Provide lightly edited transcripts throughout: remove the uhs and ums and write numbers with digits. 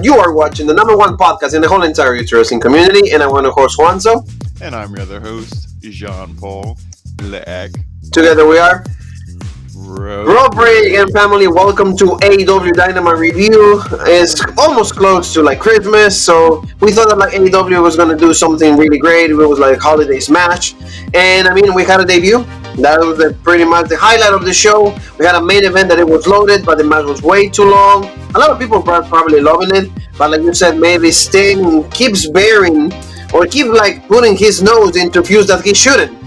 You are watching the number one podcast in the whole entire wrestling community, and I'm one of host Juanzo. And I'm your other host, Jean-Paul Leek. Together we are Raw and family. Welcome to AEW Dynamite review. It's almost close to like Christmas, so we thought that like AEW was gonna do something really great. It was like holiday smash, and I mean we had a debut. That was pretty much the highlight of the show. We had a main event that it was loaded, but the match was way too long. A lot of people are probably loving it, but like you said, maybe Sting keeps bearing or keep like putting his nose into feuds that he shouldn't.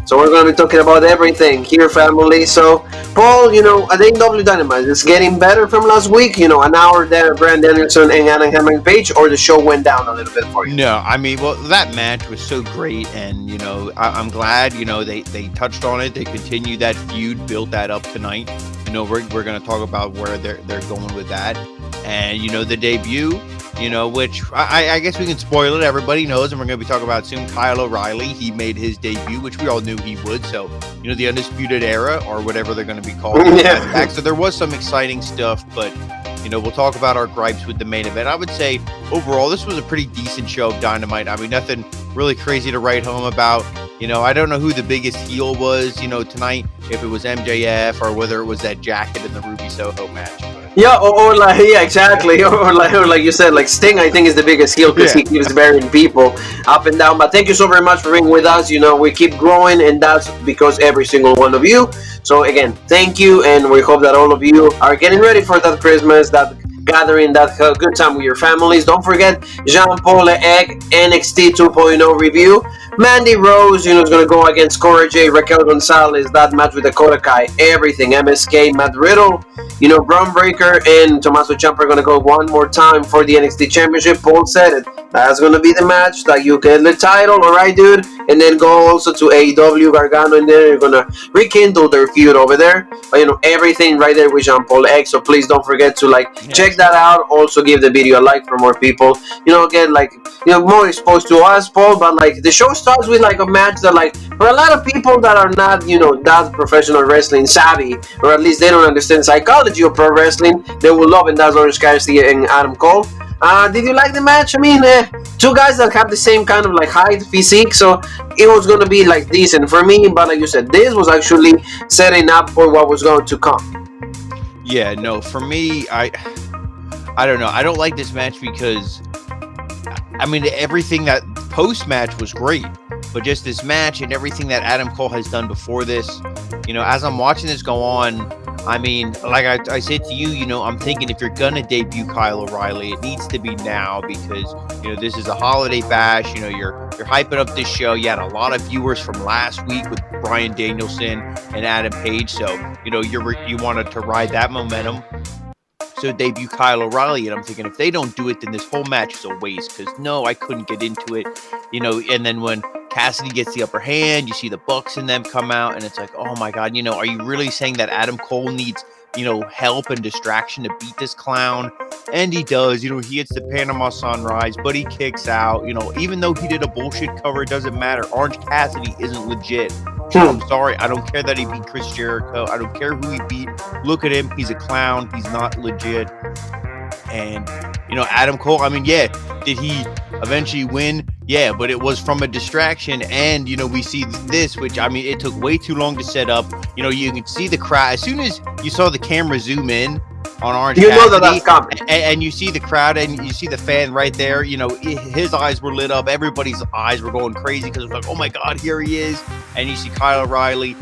So we're going to be talking about everything here, family. So, Paul, at AEW Dynamite, it's getting better from last week. An hour there, Danielson and Hangman Page, or the show went down a little bit for you? No, I mean, well, that match was so great, and, I'm glad, they touched on it. They continued that feud, built that up tonight. We're going to talk about where they're going with that. And, the debut, which I guess we can spoil it. Everybody knows, and we're going to be talking about soon. Kyle O'Reilly, he made his debut, which we all knew he would. So, the Undisputed Era, or whatever they're going to be called. Yeah. So there was some exciting stuff, but, we'll talk about our gripes with the main event. I would say, overall, this was a pretty decent show of Dynamite. I mean, nothing really crazy to write home about. I don't know who the biggest heel was, tonight, if it was MJF or whether it was that jacket in the Ruby Soho match. Yeah, exactly. Or like you said, like Sting, I think is the biggest heel because he keeps burying people up and down. But thank you so very much for being with us. We keep growing, and that's because every single one of you. So again, thank you, and we hope that all of you are getting ready for that Christmas, that gathering, that good time with your families. Don't forget Jean-Paul Leek NXT 2.0 review. Mandy Rose, is going to go against Cora J, Raquel Gonzalez, that match with Dakota Kai, everything, MSK, Matt Riddle, Braun Breaker and Tommaso Ciampa are going to go one more time for the NXT Championship. Paul said it. That's going to be the match that you get the title, alright, dude? And then go also to AEW, Gargano, and then you're going to rekindle their feud over there. But, everything right there with Jean-Paul Leek. So please don't forget to, check that out. Also give the video a like for more people. Get, more exposed to us, Paul. But, the show starts with, a match that, for a lot of people that are not, that professional wrestling savvy, or at least they don't understand psychology of pro wrestling, they will love it. That's Orange Cassidy and Adam Cole. Did you like the match? I mean, two guys that have the same kind of height, physique, so it was going to be decent for me. But like you said, this was actually setting up for what was going to come. Yeah, no, for me, I don't know. I don't like this match because, I mean, everything that post-match was great, but just this match and everything that Adam Cole has done before this, as I'm watching this go on, I mean, like I said to you, I'm thinking if you're going to debut Kyle O'Reilly, it needs to be now because, this is a holiday bash. You're hyping up this show. You had a lot of viewers from last week with Bryan Danielson and Adam Page. So, you wanted to ride that momentum. So debut Kyle O'Reilly, and I'm thinking if they don't do it, then this whole match is a waste because no, I couldn't get into it, and then when Cassidy gets the upper hand, you see the Bucks and them come out, and it's like, oh my God, are you really saying that Adam Cole needs, help and distraction to beat this clown? And he does, he hits the Panama Sunrise, but he kicks out, even though he did a bullshit cover, it doesn't matter. Orange Cassidy isn't legit. I'm sorry. I don't care that he beat Chris Jericho. I don't care who he beat. Look at him. He's a clown. He's not legit. And, Adam Cole, I mean, yeah, did he eventually win? Yeah, but it was from a distraction. And, we see this, which, I mean, it took way too long to set up. You can see the crowd. As soon as you saw the camera zoom in on Orange Cassidy, know that's coming. And you see the crowd and you see the fan right there, his eyes were lit up. Everybody's eyes were going crazy because it was like, oh my God, here he is. And you see Kyle O'Reilly,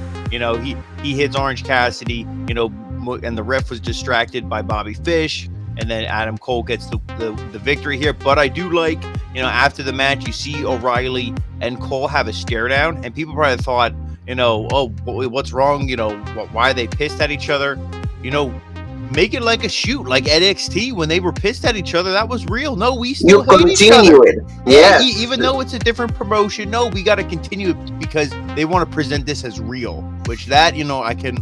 he hits Orange Cassidy, and the ref was distracted by Bobby Fish. And then Adam Cole gets the victory here. But I do like, after the match, you see O'Reilly and Cole have a stare down. And people probably thought, oh, what's wrong? Why are they pissed at each other? Make it like a shoot, like NXT when they were pissed at each other. That was real. No, we still hate each other. It. Yeah. Even though it's a different promotion, no, we got to continue it because they want to present this as real. Which that, I can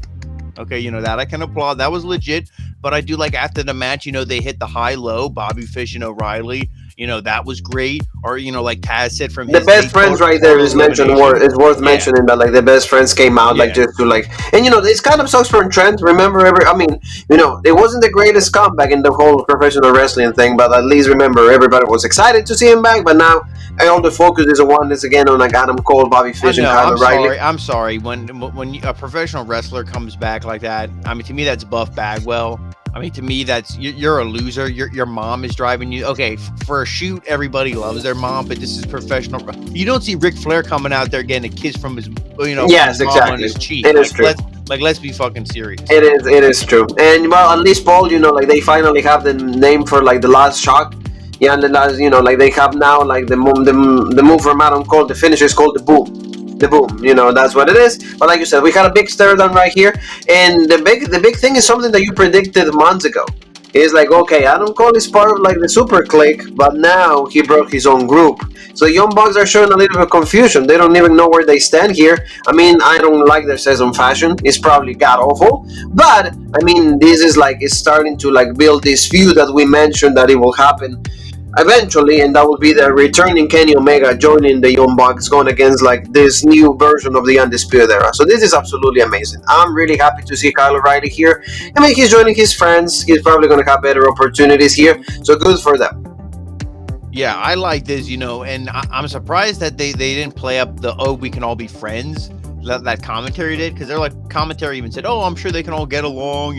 applaud. That was legit. But I do like after the match, they hit the high-low, Bobby Fish and O'Reilly. that was great. Or like Taz said from The his best friends right there is mentioned. It's worth Yeah, mentioning that the best friends came out yeah. just to and it's kind of sucks for Trent. Remember, it wasn't the greatest comeback in the whole professional wrestling thing, but at least remember everybody was excited to see him back. But now all the focus is once again on Adam Cole, Bobby Fish, and No, Kyle O'Reilly. I'm sorry. When a professional wrestler comes back like that, I mean, to me that's Buff Bagwell. I mean, to me that's you're a loser. Your mom is driving you. Okay, for a shoot, everybody loves their mom, but this is professional. You don't see Ric Flair coming out there getting a kiss from his Yes, from his mom on exactly. his cheek. It is true. Let's be fucking serious. It is true. And well, at least Paul, they finally have the name for the last shock. Yeah, and the last, they have now the move from Adam Cole. The finisher is called the boom. The boom, that's what it is. But like you said, we had a big stare down right here, and the big thing is something that you predicted months ago. It's okay, Adam Cole is part of the super clique, but now he broke his own group. So Young Bucks are showing a little bit of confusion. They don't even know where they stand here. I mean, I don't like their season fashion. It's probably god awful, but I mean, this is it's starting to build this feud that we mentioned that it will happen eventually, and that will be the returning Kenny Omega joining the Young Bucks, going against this new version of the Undisputed Era. So this is absolutely amazing. I'm really happy to see Kyle O'Reilly here. I mean, he's joining his friends. He's probably going to have better opportunities here. So good for them. Yeah, I like this, and I'm surprised that they didn't play up the we can all be friends that commentary did, because they're commentary even said, I'm sure they can all get along,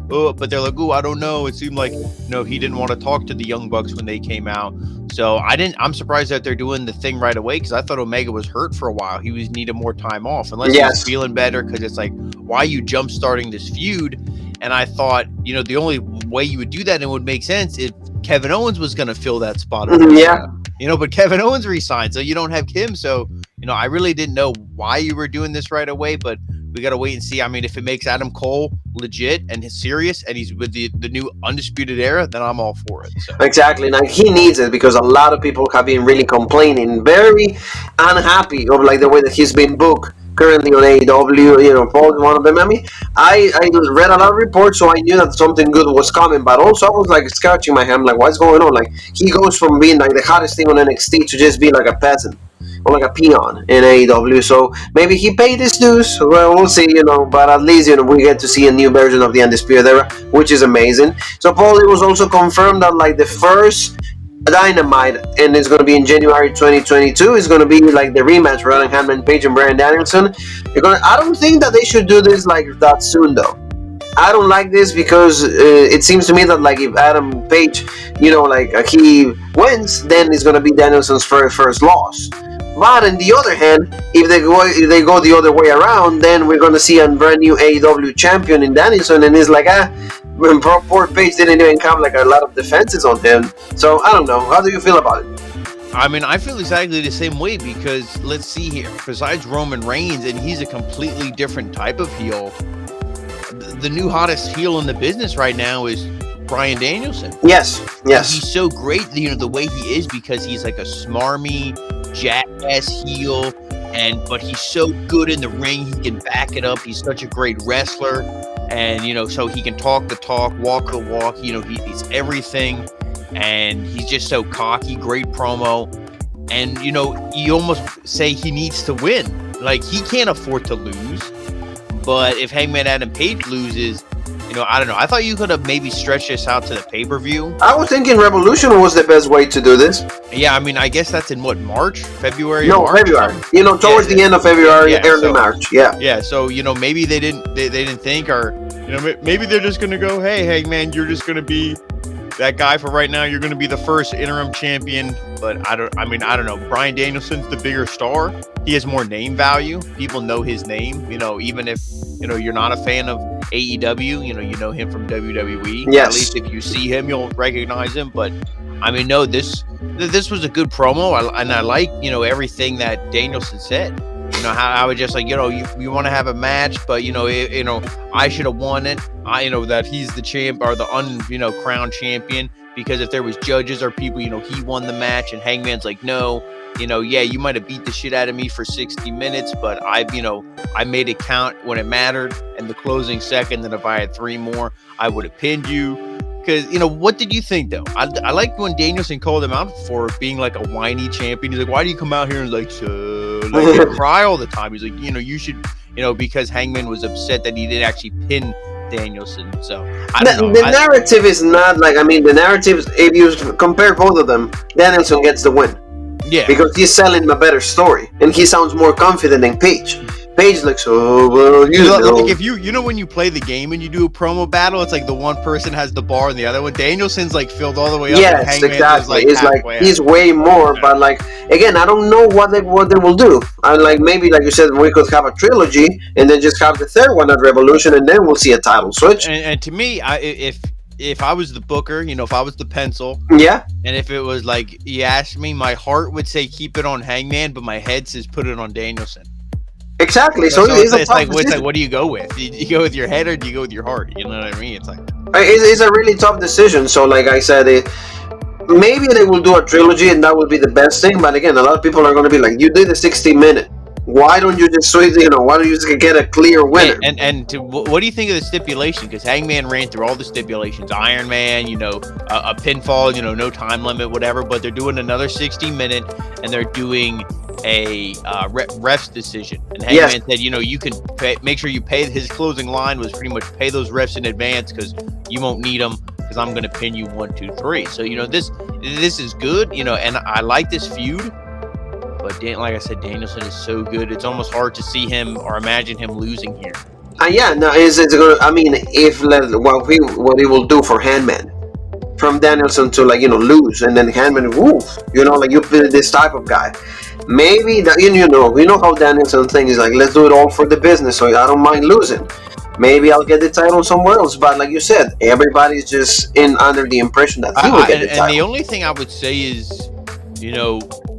but they're I don't know. It seemed like he didn't want to talk to the Young Bucks when they came out. So I'm surprised that they're doing the thing right away, because I thought Omega was hurt for a while. He needed more time off, unless he's feeling better, because it's why are you jump starting this feud? And I thought, the only way you would do that and it would make sense if Kevin Owens was going to fill that spot. But Kevin Owens resigned, so you don't have Kim. So, I really didn't know why you were doing this right away, but we got to wait and see. I mean, if it makes Adam Cole legit and he's serious and he's with the new Undisputed Era, then I'm all for it. So. Exactly. Now, he needs it, because a lot of people have been really complaining, very unhappy of the way that he's been booked currently on AEW. Paul is one of them. I mean, I read a lot of reports, so I knew that something good was coming, but also I was scratching my head, what's going on? He goes from being the hottest thing on NXT to just being a peasant or a peon in AEW. So maybe he paid his dues. Well, we'll see, but at least we get to see a new version of the Undisputed Era, which is amazing. So Paul, it was also confirmed that the first Dynamite, and it's going to be in January 2022. It's going to be the rematch for Hangman Page and Danielson. I don't think that they should do this that soon, though. I don't like this, because it seems to me that if Adam Page, he wins, then it's going to be Danielson's first loss. But on the other hand, if they go the other way around, then we're going to see a brand new AEW champion in Danielson, and it's when poor Page didn't even have a lot of defenses on him. So I don't know. How do you feel about it? I mean, I feel exactly the same way, because let's see here. Besides Roman Reigns, and he's a completely different type of heel, the new hottest heel in the business right now is Bryan Danielson. Yes. He's so great, the way he is, because he's a smarmy jackass heel, but he's so good in the ring. He can back it up. He's such a great wrestler, and so he can talk the talk, walk the walk. He's everything, and he's just so cocky. Great promo, and you almost say he needs to win. He can't afford to lose. But if Hangman Adam Page loses, I don't know. I thought you could have maybe stretched this out to the pay-per-view. I was thinking Revolution was the best way to do this. Yeah, I mean, I guess that's in March? February? No, March? February. Towards the end of February, early March. Yeah. Yeah, so, maybe they didn't think, or, maybe they're just going to go, hey, Hangman, you're just going to be that guy for right now. You're going to be the first interim champion. But I don't know. Bryan Danielson's the bigger star. He has more name value. People know his name, even if, you're not a fan of AEW, you know him from WWE. Yes. At least if you see him, you'll recognize him. But I mean, no, this was a good promo. And I like, everything that Danielson said. How I would just you want to have a match, but I should have won it. That he's the champ or the crowned champion, because if there was judges or people, he won the match, and Hangman's no, yeah, you might have beat the shit out of me for 60 minutes, but I made it count when it mattered, and the closing second, that if I had 3 more, I would have pinned you. Because, what did you think, though? I liked when Danielson called him out for being like a whiny champion. He's like, why do you come out here and cry all the time? He's like, you should, because Hangman was upset that he didn't actually pin Danielson. So, I don't know. The narrative is not like, the narrative, if you compare both of them, Danielson gets the win. Yeah. Because he's selling a better story. And he sounds more confident than Page. Page like, like if you when you play the game and you do a promo battle, it's like the one person has the bar and the other one. Danielson's like filled all the way up. Yes, exactly. It's like he's way more, but like again, I don't know what they will do. And like maybe like you said, we could have a trilogy and then just have the third one at Revolution, and then we'll see a title switch. And to me, if I was the booker, if I was the pencil, yeah, and if it was like you asked me, my heart would say keep it on Hangman, but my head says put it on Danielson. Exactly. So it's like, what do you go with? Do you go with your head or do you go with your heart? You know what I mean? It's like it's a really tough decision. So like I said, maybe they will do a trilogy and that would be the best thing. But again, a lot of people are going to be like, you did a 60-minute. Why don't you just why don't you just get a clear winner? And what do you think of the stipulation? Because Hangman ran through all the stipulations, Iron Man, a pinfall, no time limit, whatever. But they're doing another 60-minute, and they're doing a ref's decision. And Hangman said, you can make sure you pay. His closing line was pretty much pay those refs in advance because you won't need them because I'm going to pin you 1, 2, 3. So this is good, and I like this feud. But like I said, Danielson is so good. It's almost hard to see him or imagine him losing here. It's gonna. If what he will do for Hangman, from Danielson to lose, and then Hangman, you feel this type of guy. Maybe that we know how Danielson thinks is like, let's do it all for the business, so I don't mind losing. Maybe I'll get the title somewhere else. But like you said, everybody's just under the impression that he will get the title. And the only thing I would say is,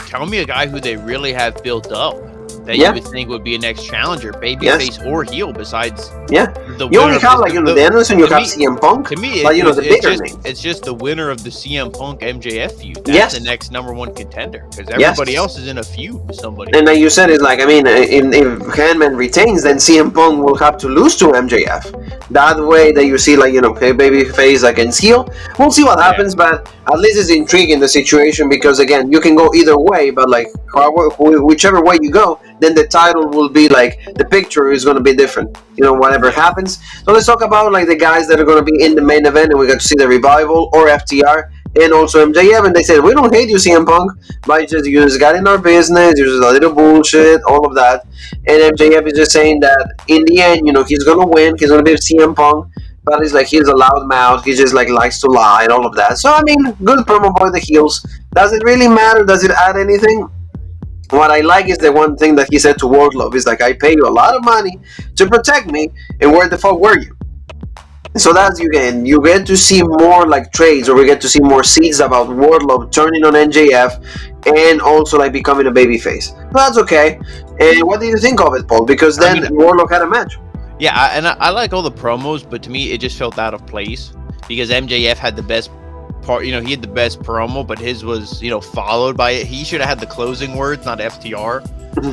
tell me a guy who they really have built up that you would think would be a next challenger, babyface or heel, besides you only have Danielson, you have CM Punk. To me, the bigger name. It's just the winner of the CM Punk MJF feud. That's the next number one contender because everybody else is in a feud with somebody. And like you said, it's like if Hangman retains, then CM Punk will have to lose to MJF. That way that you see babyface against heel. We'll see what happens, but at least it's intriguing the situation because again, you can go either way, but like whichever way you go, then the title will be like the picture is going to be different. Whatever happens. So let's talk about like the guys that are going to be in the main event, and we got to see the Revival or FTR and also MJF. And they said, we don't hate you, CM Punk, but you just got in our business. You're just a little bullshit, all of that. And MJF is just saying that in the end, he's going to win. He's going to be CM Punk. But he's a loud mouth. He just likes to lie and all of that. So good promo by the heels. Does it really matter? Does it add anything? What I like is the one thing that he said to Wardlow is like, I pay you a lot of money to protect me, and where the fuck were you? So that's you get to see more like trades, or we get to see more seeds about Wardlow turning on MJF and also becoming a babyface. That's okay. And what do you think of it, Paul? Because then Wardlow had a match. Yeah, I like all the promos, but to me it just felt out of place because MJF had the best part. He had the best promo, but his was followed by it. He should have had the closing words, not FTR.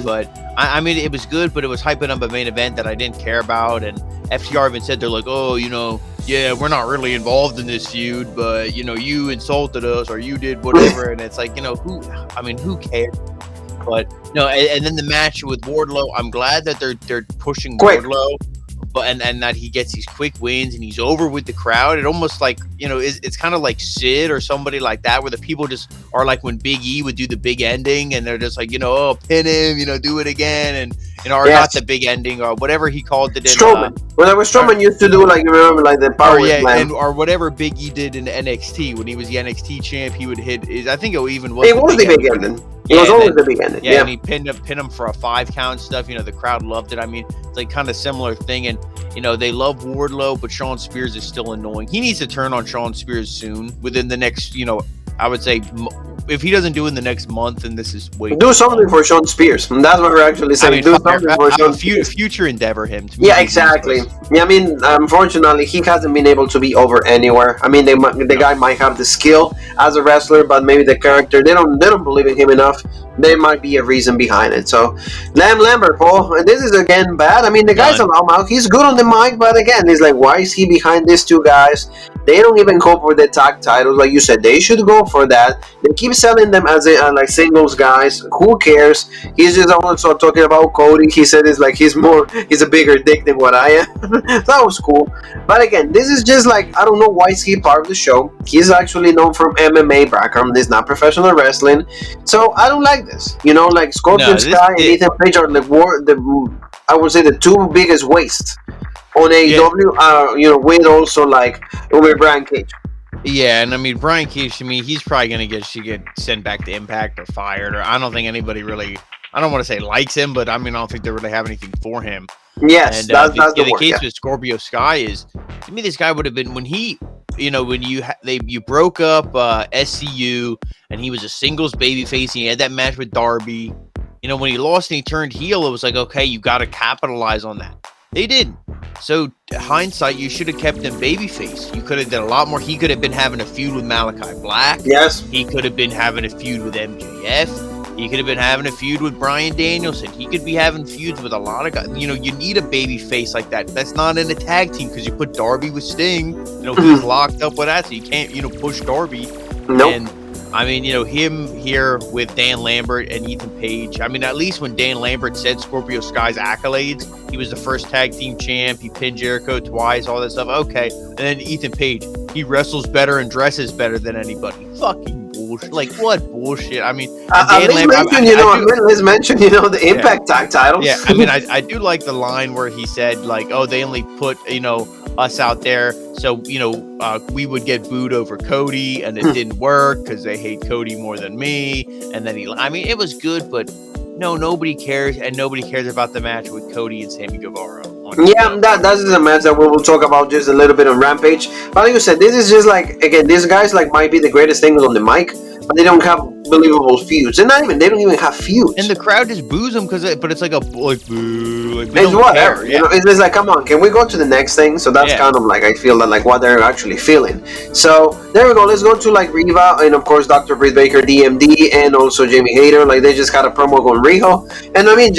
But it was good, but it was hyping up a main event that I didn't care about. And FTR even said they're like, oh, we're not really involved in this feud, but you insulted us or you did whatever. And it's like, who cares? But and then the match with Wardlow, I'm glad that they're pushing Wardlow. But and that he gets these quick wins and he's over with the crowd. It almost like it's kind of like Sid or somebody like that, where the people just are like when Big E would do the big ending and they're just like pin him, do it again, and or not the big ending or whatever he called it. Strowman. Whatever Strowman used to do, you remember the power slam, or whatever Big E did in NXT when he was the NXT champ. He would hit. I think it even was. It was the big ending. It was always the big ending. Yeah, and he pinned him for a 5 count stuff. The crowd loved it. It's like kind of similar thing, and they love Wardlow, but Shawn Spears is still annoying. He needs to turn on Shawn Spears soon, within the next, I would say if he doesn't do it in the next month, then this is way do something for Sean Spears. And that's what we're actually saying. Do something for Sean Spears. Future endeavor him. To me, yeah, exactly. Yeah, I mean, unfortunately, he hasn't been able to be over anywhere. I mean, the guy might have the skill as a wrestler, but maybe the character they don't believe in him enough. There might be a reason behind it. So, Lambert, Paul, and this is again bad. I mean, the guy's a loudmouth. He's good on the mic, but again, he's like, why is he behind these two guys? They don't even go for the tag titles, like you said. They should go for that. They keep selling them as like singles guys. Who cares? He's just also talking about Cody. He said it's like he's a bigger dick than what I am. That was cool. But again, this is just like, I don't know why is he part of the show. He's actually known from MMA background. He's not professional wrestling, so I don't like this. You know, like Scorpio Sky and Ethan Page are I would say the two biggest wastes on AEW. You know, with also like with Brian Cage. Yeah, and I mean Brian Cage, to me, he's probably gonna get sent back to Impact or fired, or I don't think anybody really. I don't want to say likes him, but I mean I don't think they really have anything for him. Yes, and that's the word, case with Scorpio Sky is, to me, this guy would have been when he, you know, when you broke up SCU and he was a singles babyface. He had that match with Darby. You know, when he lost and he turned heel, it was like, okay, you got to capitalize on that. They didn't. So hindsight, you should have kept him babyface. You could have done a lot more. He could have been having a feud with Malachi Black. Yes. He could have been having a feud with MJF. He could have been having a feud with Bryan Danielson. He could be having feuds with a lot of guys. You know, you need a baby face like that. That's not in a tag team because you put Darby with Sting. You know, he's locked up with that, so you can't, you know, push Darby. Nope. And I mean, you know, him here with Dan Lambert and Ethan Page. I mean, at least when Dan Lambert said Scorpio Sky's accolades, he was the first tag team champ. He pinned Jericho twice, all that stuff. Okay. And then Ethan Page, he wrestles better and dresses better than anybody. Fucking bullshit. Like, what bullshit? I mean, let's mention, you know, the Impact tag titles. Yeah, I mean, I do like the line where he said, like, oh, they only put, you know, us out there so, you know, we would get booed over Cody, and it didn't work because they hate Cody more than me. And then I mean, it was good, but no, nobody cares, and nobody cares about the match with Cody and Sammy Guevara. Yeah, that is a match that we will talk about just a little bit on Rampage. But like you said, this is just like, again, these guys like might be the greatest things on the mic, but they don't have believable feuds. And they don't even have feuds. And the crowd just boos them but it's like a like boo. Like, it's whatever. You know, it's just like, come on, can we go to the next thing? So that's kind of like, I feel that like what they're actually feeling. So there we go. Let's go to like Riva and of course Dr. Britt Baker, DMD, and also Jamie Hayter. Like they just got a promo on Riho, and I mean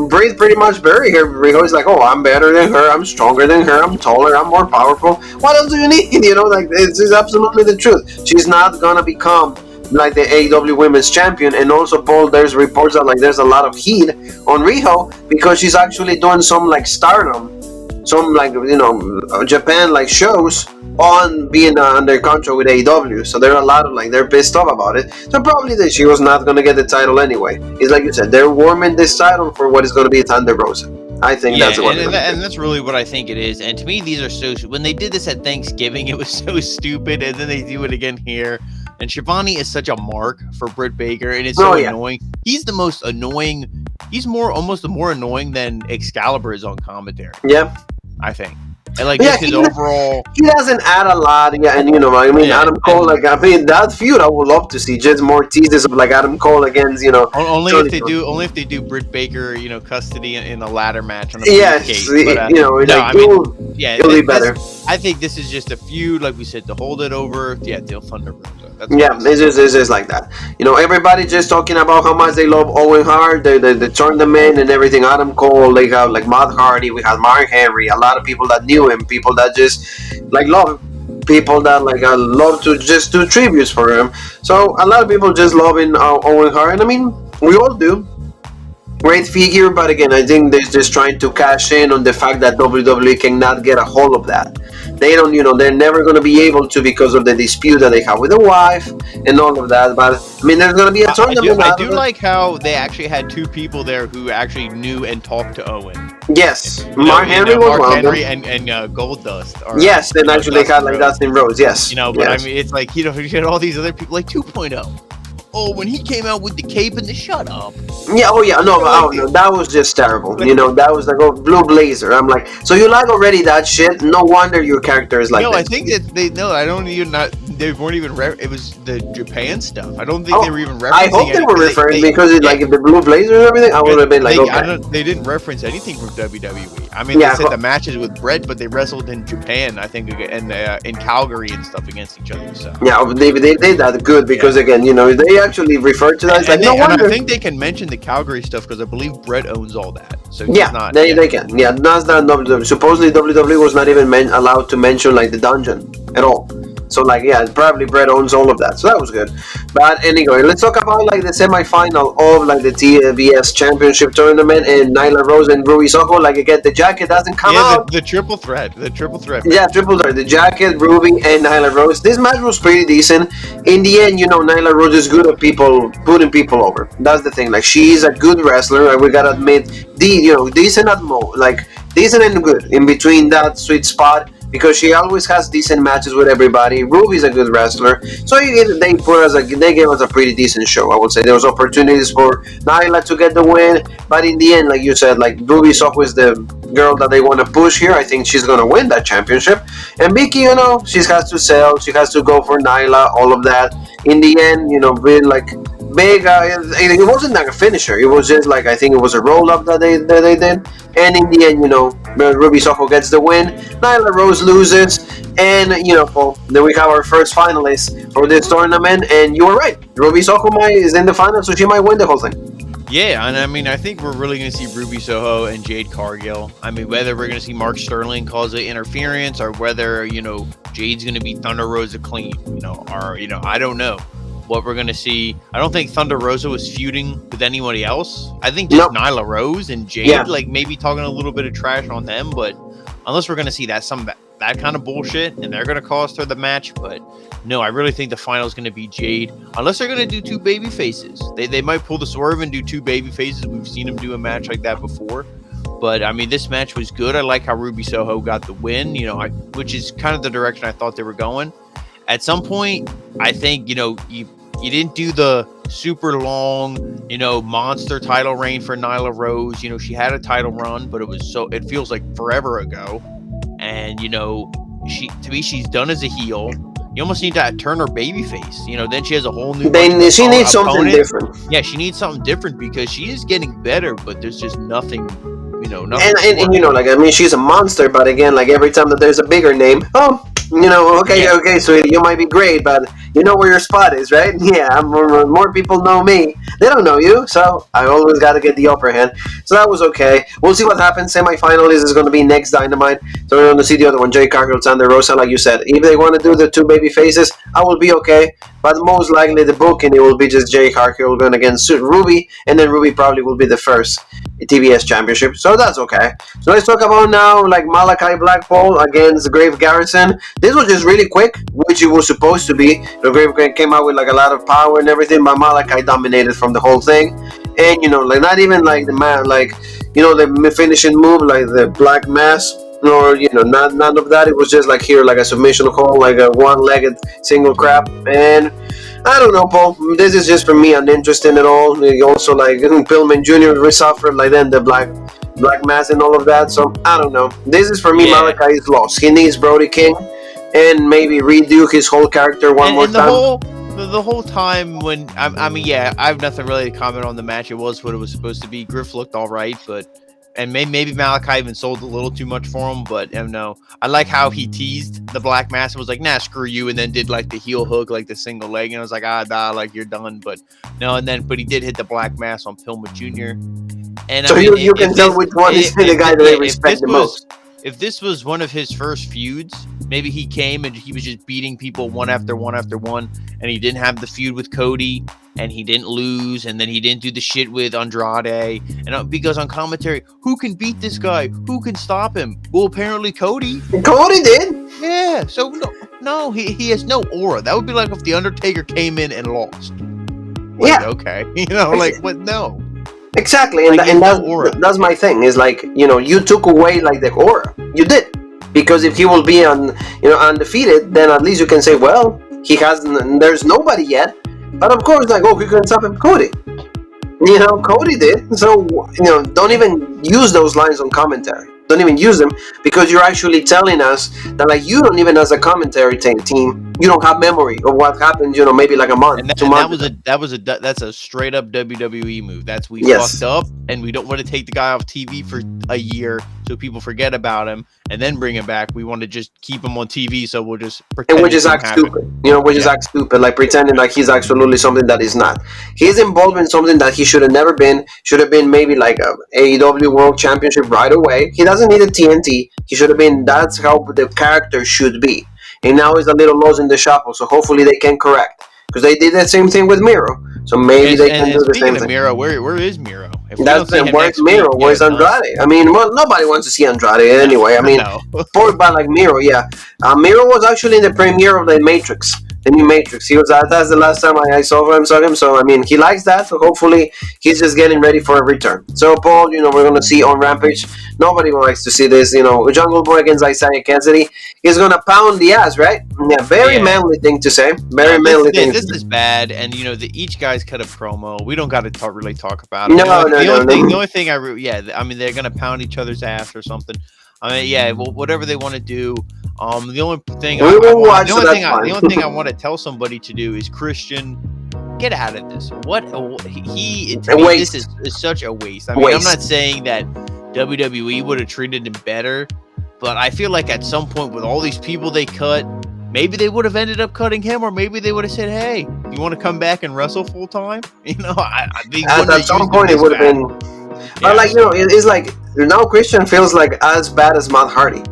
Britt pretty much buried her. Riho is like, oh, I'm better than her, I'm stronger than her, I'm taller, I'm more powerful. What else do you need? You know, like it's absolutely the truth. She's not gonna become like the AEW Women's Champion. And also, Paul, there's reports that like there's a lot of heat on Riho because she's actually doing some like stardom, some like, you know, Japan like shows on being under contract with AEW. So there are a lot of like, they're pissed off about it. So probably that she was not going to get the title anyway. It's like you said, they're warming this title for what is going to be Thunder Rosa. I think that's what and that's really what I think it is. And to me, these are so, when they did this at Thanksgiving, it was so stupid, and then they do it again here. And Shivani is such a mark for Britt Baker, and it's so annoying. He's the most annoying. He's almost more annoying than Excalibur is on commentary. Yeah, I think. And like just his overall, he doesn't add a lot. Yeah, and you know, I mean, Adam Cole. Like, I mean, that feud I would love to see. Just more teases of like Adam Cole against, you know. Only if they do Britt Baker, you know, custody in a ladder match on a case. But, you know, it'll be better. I think this is just a feud, like we said, to hold it over. Yeah, till Thunder Rosa. It's just like that. You know, everybody just talking about how much they love Owen Hart, the tournament and everything. Adam Cole, they have like Matt Hardy, we have Mark Henry, a lot of people that knew him, people that just like love, people that like love to just do tributes for him. So a lot of people just loving Owen Hart, and I mean, we all do. Great figure, but again, I think they're just trying to cash in on the fact that WWE cannot get a hold of that. They don't, you know, they're never going to be able to because of the dispute that they have with the wife and all of that. But I mean, there's going to be a tournament. I do like how they actually had two people there who actually knew and talked to Owen. Yes, Mark Henry was Mark one Henry and Goldust. Yes, then actually had like Dustin Rhodes. Yes, you know, but I mean, it's like, you know, you had all these other people like 2.0. Oh, when he came out with the cape and the shut up. Yeah, no, that was just terrible. You know, that was like, oh, Blue Blazer. I'm like, so you like already that shit? No wonder your character is like no, that. I think that I don't even they weren't even. It was the Japan stuff. I don't think Oh, they were even referencing. I hope they were referring because yeah. like if the blue blazers and everything, I would have been like, okay. They didn't reference anything from WWE. I mean, Yeah, they said the matches with Brett, but they wrestled in Japan, I think, and in Calgary and stuff against each other. So yeah, they did that good because again, they actually refer to that. It's like, no and wonder. I think they can mention the Calgary stuff because I believe Brett owns all that. So Yeah, they can. Yeah, that's not supposedly WWE was not even allowed to mention like the dungeon at all. So like, yeah, probably Brett owns all of that. So that was good. But anyway, let's talk about like the semifinal of like the TBS Championship tournament, and Nyla Rose and Ruby Soho. Like again, the jacket doesn't come out. The triple threat. The triple threat. Yeah, triple threat. The jacket, Ruby, and Nyla Rose. This match was pretty decent. In the end, Nyla Rose is good at putting people over. That's the thing. Like she's a good wrestler. Like, we gotta admit, decent at decent and good in between that sweet spot. Because she always has decent matches with everybody. Ruby's a good wrestler, so they gave us a pretty decent show. I would say there was opportunities for Nyla to get the win, but in the end, like you said, like Ruby's always the girl that they want to push here. I think she's gonna win that championship. And Becky, she has to sell, she has to go for Nyla, all of that. In the end, being like big, it wasn't like a finisher. It was just like I think it was a roll up that they did. And in the end, Ruby Soho gets the win. Nyla Rose loses, and Paul, then we have our first finalist for this tournament. And you were right, Ruby Soho is in the final, so she might win the whole thing. Yeah, and I mean, I think we're really going to see Ruby Soho and Jade Cargill. I mean, whether we're going to see Mark Sterling cause the interference, or whether Jade's going to be Thunder Rosa clean, I don't know what we're going to see. I don't think Thunder Rosa was feuding with anybody else. I think just Nyla Rose and Jade, like maybe talking a little bit of trash on them. But unless we're going to see that kind of bullshit, and they're going to cost her the match. But no, I really think the final is going to be Jade, unless they're going to do two baby faces. They might pull the swerve and do two baby faces. We've seen them do a match like that before. But I mean, this match was good. I like how Ruby Soho got the win, which is kind of the direction I thought they were going. At some point, I think, you didn't do the super long, monster title reign for Nyla Rose. She had a title run, but it feels like forever ago. And, she's done as a heel. You almost need to turn her babyface. Then she has a whole new. She needs something different. Yeah, she needs something different because she is getting better, but there's just nothing. And she's a monster. But again, like every time that there's a bigger name, okay, so you might be great, but you know where your spot is, right? Yeah, more people know me. They don't know you, so I always got to get the upper hand. So that was okay. We'll see what happens. Semi-final is going to be next Dynamite. So we're going to see the other one, Jade Cargill, Thunder Rosa, like you said. If they want to do the two baby faces, I will be okay. But most likely the booking, it will be just Jade Cargill going against Ruby, and then Ruby probably will be the first TBS championship. So that's okay. So let's talk about now, like Malachi Blackpool against Grave Garrison. This was just really quick, which it was supposed to be. The Grave came out with like a lot of power and everything, but Malachi dominated from the whole thing. And like not even like the man, like the finishing move, like the Black Mass, or none of that. It was just like here, like a submission hold, like a one-legged single crab. And I don't know, Paul. This is just for me uninteresting at all. Also, like Pillman Jr. suffered, like then the Black Mass and all of that. So I don't know. This is for me. Yeah. Malachi is lost. He needs Brody King, and maybe redo his whole character one more time. The whole time when I have nothing really to comment on the match. It was what it was supposed to be. Griff looked all right, and maybe Malachi even sold a little too much for him. But no, I like how he teased the Black Mass and was like, "Nah, screw you," and then did like the heel hook, like the single leg, and I was like, like you're done. But no, but he did hit the Black Mass on Pillman Jr. And so you can tell which one is the guy that they respect the most. If this was one of his first feuds, maybe he came and he was just beating people one after one after one, and he didn't have the feud with Cody, and he didn't lose, and then he didn't do the shit with Andrade, and because on commentary, who can beat this guy? Who can stop him? Well, apparently Cody. Cody did. Yeah. So no, he has no aura. That would be like if the Undertaker came in and lost. Like, yeah. Okay. What? No. Exactly, and that's my thing. Is like you took away like the aura. You did, because if he will be undefeated, then at least you can say, well, he hasn't. There's nobody yet. But of course, like, who can stop him? Cody. Cody did. So don't even use those lines on commentary. Don't even use them, because you're actually telling us that, like, you don't even as a commentary team you don't have memory of what happened. Maybe like a month, And 2 months. that's a straight up WWE move. That's we Yes. fucked up, and we don't want to take the guy off TV for a year so people forget about him, and then bring him back. We want to just keep him on TV, so we'll just pretend. And we just act stupid, we just act stupid, like pretending like he's absolutely something that he's not. He's involved in something that he should have never been. Should have been maybe like a AEW World Championship right away. He doesn't need a TNT. He should have been. That's how the character should be. And now he's a little lost in the shuffle. So hopefully they can correct, because they did the same thing with Miro. So maybe they can do the same thing. Miro, where is Miro? That's where's Miro? Where's Andrade? I mean, well, nobody wants to see Andrade anyway. I mean, poor guy like Miro, yeah. Miro was actually in the premiere of the Matrix, the new Matrix. He was. That's the last time I saw him. So I mean, he likes that. So hopefully, he's just getting ready for a return. So Paul, we're gonna see on Rampage. Nobody likes to see this. Jungle Boy against Isaiah Cassidy. He's gonna pound the ass, right? Yeah, very manly thing to say. Manly thing. This is bad, and each guy's cut a promo. We don't got to really talk about it. The only thing I mean, they're gonna pound each other's ass or something. I mean, yeah, well, whatever they want to do. The only thing I want to tell somebody to do is Christian, get out of this. This is such a waste. I mean, I'm not saying that WWE would have treated him better, but I feel like at some point with all these people they cut, maybe they would have ended up cutting him, or maybe they would have said, "Hey, you want to come back and wrestle full time?" I think at some point it would have been. But it's like now Christian feels like as bad as Matt Hardy.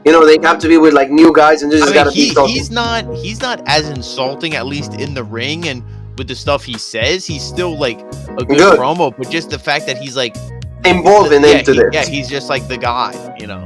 They have to be with like new guys, and just gotta be. He's not as insulting, at least in the ring, and with the stuff he says, he's still like a good promo. But just the fact that he's like involved into this. Yeah, he's just like the guy,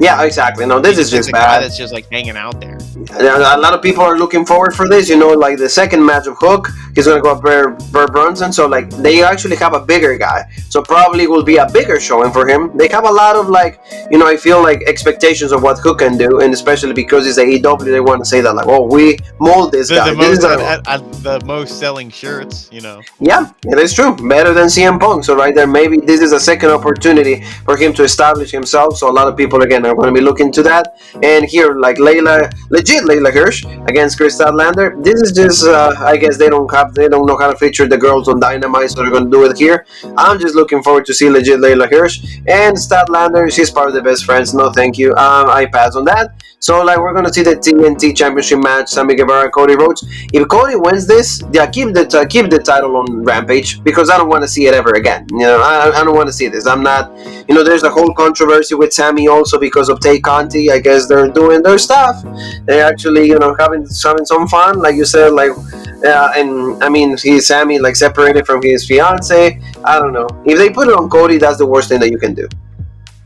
Yeah, exactly. No, this is just the bad. Guy that's just like hanging out there. A lot of people are looking forward for this. Like the second match of Hook, he's gonna go up Bert Brunson. So like they actually have a bigger guy. So probably will be a bigger showing for him. They have a lot of I feel like expectations of what Hook can do, and especially because it's AEW, they want to say that we mold this guy. The most selling shirts, Yeah, it is true. Better than CM Punk. So right there, maybe this is a second opportunity for him to establish himself. So a lot of people again are going to be looking to that. And here, legit Layla Hirsch against Chris Statlander. This is just, I guess they don't know how to feature the girls on Dynamite, so they're going to do it here. I'm just looking forward to see legit Layla Hirsch and Statlander. She's part of the best friends. No, thank you. I pass on that. So we're going to see the TNT Championship match, Sammy Guevara, Cody Rhodes. If Cody wins this, keep the title on Rampage, because I don't want to see it ever again. I don't want to see this. I'm not. There's a whole controversy with Sammy also because of Tay Conti. I guess they're doing their stuff. They're actually having some fun, like you said, and I mean Sammy separated from his fiance. I don't know. If they put it on Cody, that's the worst thing that you can do.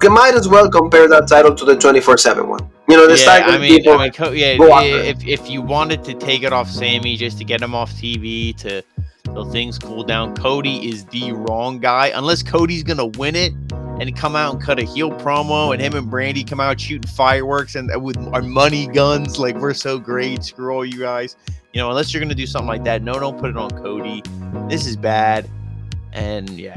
You might as well compare that title to the 24/7 one. If you wanted to take it off Sammy just to get him off TV till things cool down, Cody is the wrong guy. Unless Cody's gonna win it and come out and cut a heel promo, and him and Brandy come out shooting fireworks and with our money guns, like we're so great, screw all you guys. Unless you're gonna do something like that, don't put it on Cody. This is bad. And the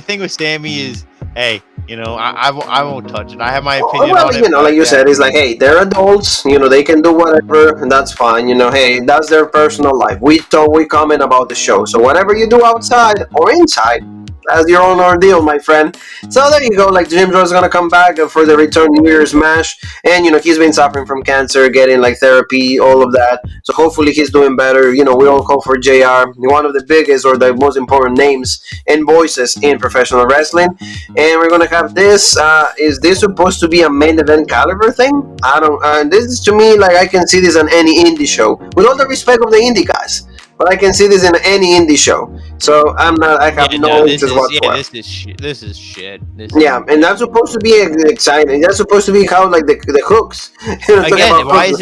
thing with Sammy is, hey, I won't touch it. I have my opinion on it. Like you said, it's like, hey, they're adults. They can do whatever, and that's fine. Hey, that's their personal life. We comment about the show. So whatever you do outside or inside, that's your own ordeal, my friend. So there you go. Jim Jones gonna come back for the return New Year's Mash, and he's been suffering from cancer, getting therapy, all of that. So hopefully he's doing better. We all hope for JR, one of the biggest or the most important names and voices in professional wrestling. And we're gonna have this. Is this supposed to be a main event caliber thing? I don't. This is to me I can see this on any indie show, with all the respect of the indie guys. But I can see this in any indie show. So I have no interest whatsoever. This is shit. And that's supposed to be exciting. That's supposed to be how the hooks.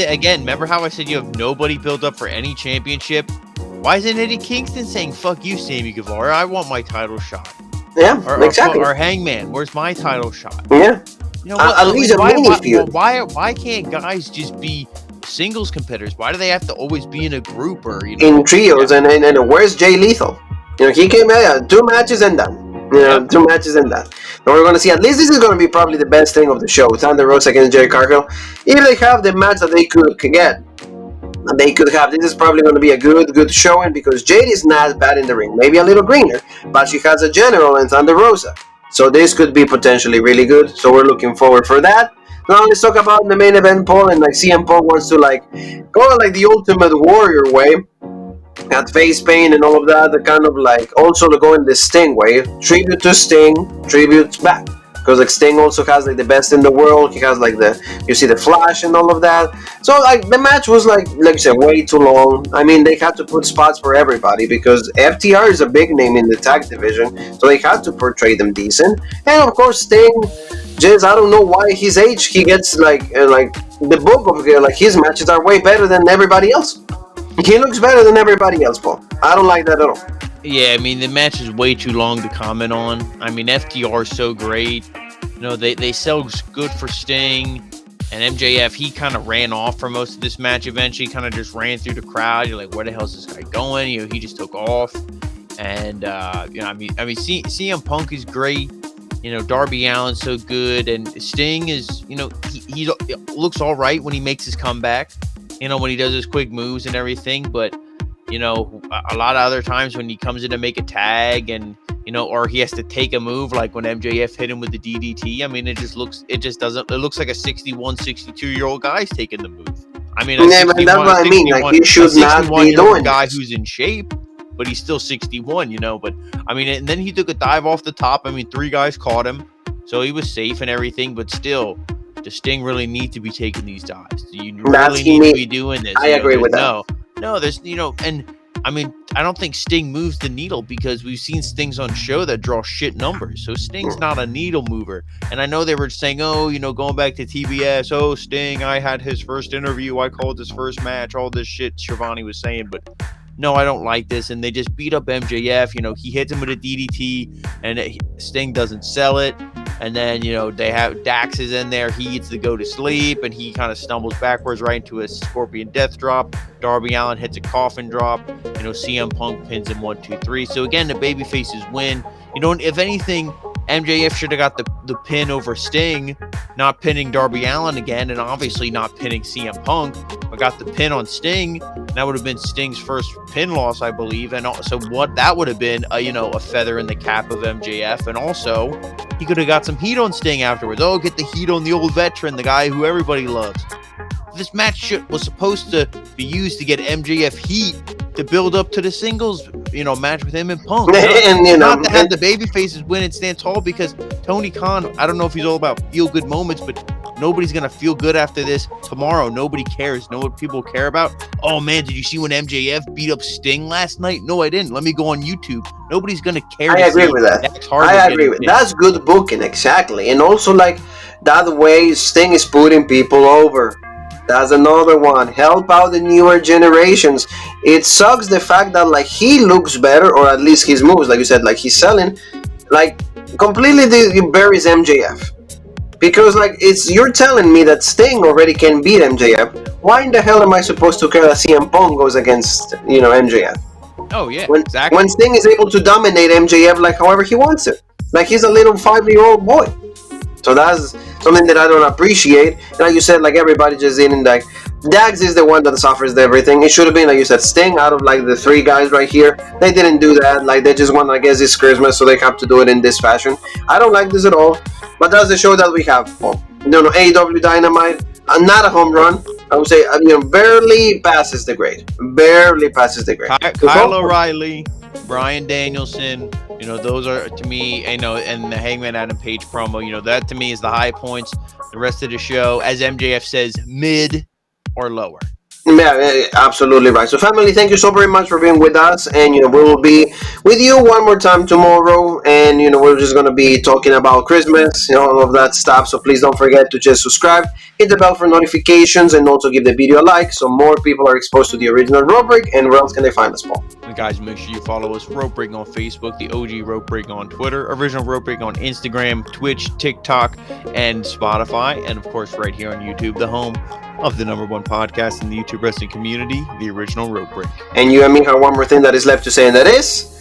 Again, remember how I said you have nobody built up for any championship? Why isn't Eddie Kingston saying, "Fuck you, Sammy Guevara, I want my title shot"? Yeah, exactly. Or Hangman, where's my title shot? Yeah. At least a mini feud. Why can't guys just be singles competitors? Why do they have to always be in a group or in trios? And where's Jay Lethal? He came out 2 matches and done. Yep. 2 matches in that. And we're going to see, at least this is going to be probably the best thing of the show. Thunder Rosa against Jerry Cargill. If they have the match that they could get, they could have, this is probably going to be a good showing, because Jade is not bad in the ring. Maybe a little greener, but she has a general in Thunder Rosa. So this could be potentially really good. So we're looking forward for that. Now let's talk about the main event, Paul. And like CM Punk wants to like go like the Ultimate Warrior way, at face paint and all of that. The kind of like also going the Sting way. Tribute to Sting, tribute back. Because like Sting also has like the best in the world. He has like you see the Flash and all of that. So like the match was like you said, way too long. I mean, they had to put spots for everybody, because FTR is a big name in the tag division, so they had to portray them decent. And of course Sting, just I don't know why his age, he gets like the book of like his matches are way better than everybody else. He looks better than everybody else, Paul. I don't like that at all. Yeah, I mean, the match is way too long to comment on. I mean, FTR is so great. You know, they sell good for Sting. And MJF, he kind of ran off for most of this match eventually. Kind of just ran through the crowd. You're like, where the hell is this guy going? You know, he just took off. And, you know, I mean, CM Punk is great. You know, Darby Allin's so good. And Sting is, you know, he looks all right when he makes his comeback. You know, when he does his quick moves and everything. But, you know, a lot of other times when he comes in to make a tag and, you know, or he has to take a move, like when MJF hit him with the DDT. I mean, it looks like a 61, 62-year-old guy's taking the move. I mean, yeah, but that's what I mean. Like, he should not be doing guy this. Who's in shape, but he's still 61, you know. But, I mean, and then he took a dive off the top. I mean, 3 guys caught him, so he was safe and everything, but still, does Sting really need to be taking these dives? Do you really need to be doing this? I agree with that. No, there's, you know, and I mean, I don't think Sting moves the needle, because we've seen Stings on show that draw shit numbers. So Sting's not a needle mover. And I know they were saying, oh, you know, going back to TBS, oh, Sting, I had his first interview, I called his first match, all this shit Shivani was saying, but no, I don't like this. And they just beat up MJF. You know, he hits him with a DDT, and Sting doesn't sell it. And then, you know, they have Dax is in there. He needs to go to sleep, and he kind of stumbles backwards right into a Scorpion Death Drop. Darby Allin hits a coffin drop. You know, CM Punk pins him 1, 2, 3. So again, the babyfaces win. You know, if anything, MJF should have got the pin over Sting, not pinning Darby Allin again, and obviously not pinning CM Punk. I got the pin on Sting. That would have been Sting's first pin loss, I believe. And so what that would have been, you know, a feather in the cap of MJF. And also, he could have got some heat on Sting afterwards. Oh, get the heat on the old veteran, the guy who everybody loves. This match was supposed to be used to get MJF heat to build up to the singles, you know, match with him and Punk. And, you know, not to have the babyfaces win and stand tall, because Tony Khan, I don't know if he's all about feel-good moments, but nobody's going to feel good after this tomorrow. Nobody cares. Know what people care about? Oh, man, did you see when MJF beat up Sting last night? No, I didn't. Let me go on YouTube. Nobody's going to care. I agree with that. I agree with that. That's good booking, exactly. And also, like, that way Sting is putting people over. That's another one. Help out the newer generations. It sucks the fact that like he looks better, or at least his moves, like you said, like he's selling, like completely buries MJF. Because like you're telling me that Sting already can beat MJF. Why in the hell am I supposed to care that CM Punk goes against, you know, MJF? Oh yeah, exactly. When Sting is able to dominate MJF like however he wants it, like he's a little 5-year-old boy. So that's something that I don't appreciate. And like you said, like everybody just in, and like Dax is the one that suffers everything. It should have been, like you said, Sting out of like the 3 guys right here. They didn't do that. Like they just want, I guess, it's Christmas, so they have to do it in this fashion. I don't like this at all. But that's the show that we have. Oh, you know, AEW Dynamite, not a home run. I would say, you know, barely passes the grade. Barely passes the grade. Kyle O'Reilly, Bryan Danielson, you know, those are to me, you know, and the Hangman Adam Page promo, you know, that to me is the high points. The rest of the show, as MJF says, mid or lower. Yeah, absolutely right. So family, thank you so very much for being with us, and you know, we will be with you one more time tomorrow, and you know, we're just going to be talking about Christmas, you know, all of that stuff. So please don't forget to just subscribe, hit the bell for notifications, and also give the video a like so more people are exposed to the original Rope Break. And where else can they find us, Paul? And guys, make sure you follow us, Rope Break on Facebook, the OG Rope Break on Twitter, Original Rope Break on Instagram, Twitch, TikTok, and Spotify, and of course right here on YouTube, the home of the #1 podcast in the YouTube wrestling community, the Original Rope Break. And you and me have one more thing that is left to say, and that is